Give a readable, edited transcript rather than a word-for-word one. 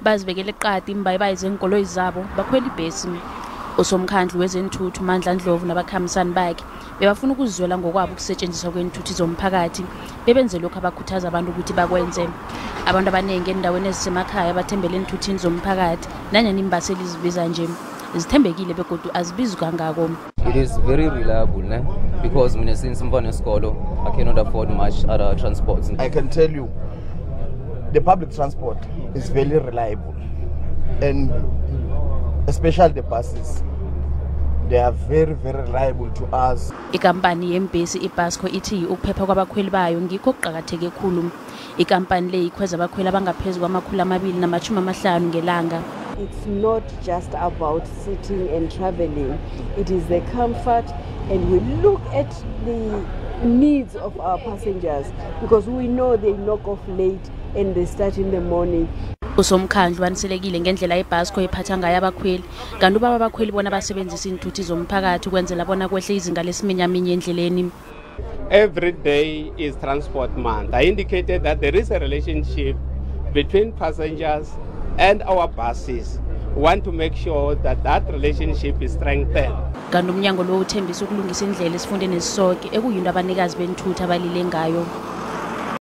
bazibekele eqadi imbayibayi zenkoloyi zabo bakhwela ibhesi. Usomkhandlu wezeenthuthi uMandla Ndlovu nabakhambisani bakhe bebafuna ukuzizwela ngokwabo ukusetshenziswa kweenthuthi zomphakathi bebenze lokho abakhuthaza abantu ukuthi bakwenze. Abantu abaningi endaweni ezisemakhaya bathembele eenthuthini zomphakathi nanyana imbaseli zibiza nje zithembekile begodu azibizi kangako. It is very reliable because since mfana esikolo I cannot afford much other transports. I can tell you the public transport is very reliable, and especially the buses, they are very reliable to us. Ikampani yembhesi ibhasco ithi ukuphepha kwabakhweli bayo ngikho kuqhakatheke khulu. Ikampani le ikhweza abakhweli abangaphezulu kwama250 ngelanga. It's not just about sitting and traveling. It is the comfort, and we look at the needs of our passengers because we know they knock off late and they start in the morning. Usomkhandlu waniselekile ngendlela ibhasco iphatha ngayo abakhweli kanti ubaba abakhweli bona basebenzise iinthuthi zomphakathi ukwenzela bona kwehle izinga lesiminyaminya endleleni. Every day is transport month. I indicated that there is a relationship between passengers and our buses. We want to make sure that that relationship is strengthened. Kanti umnyango lo uthembisa ukulungisa indlela esifundeni esisoke ekuyinto abanikazi beenthuthi abalile ngayo.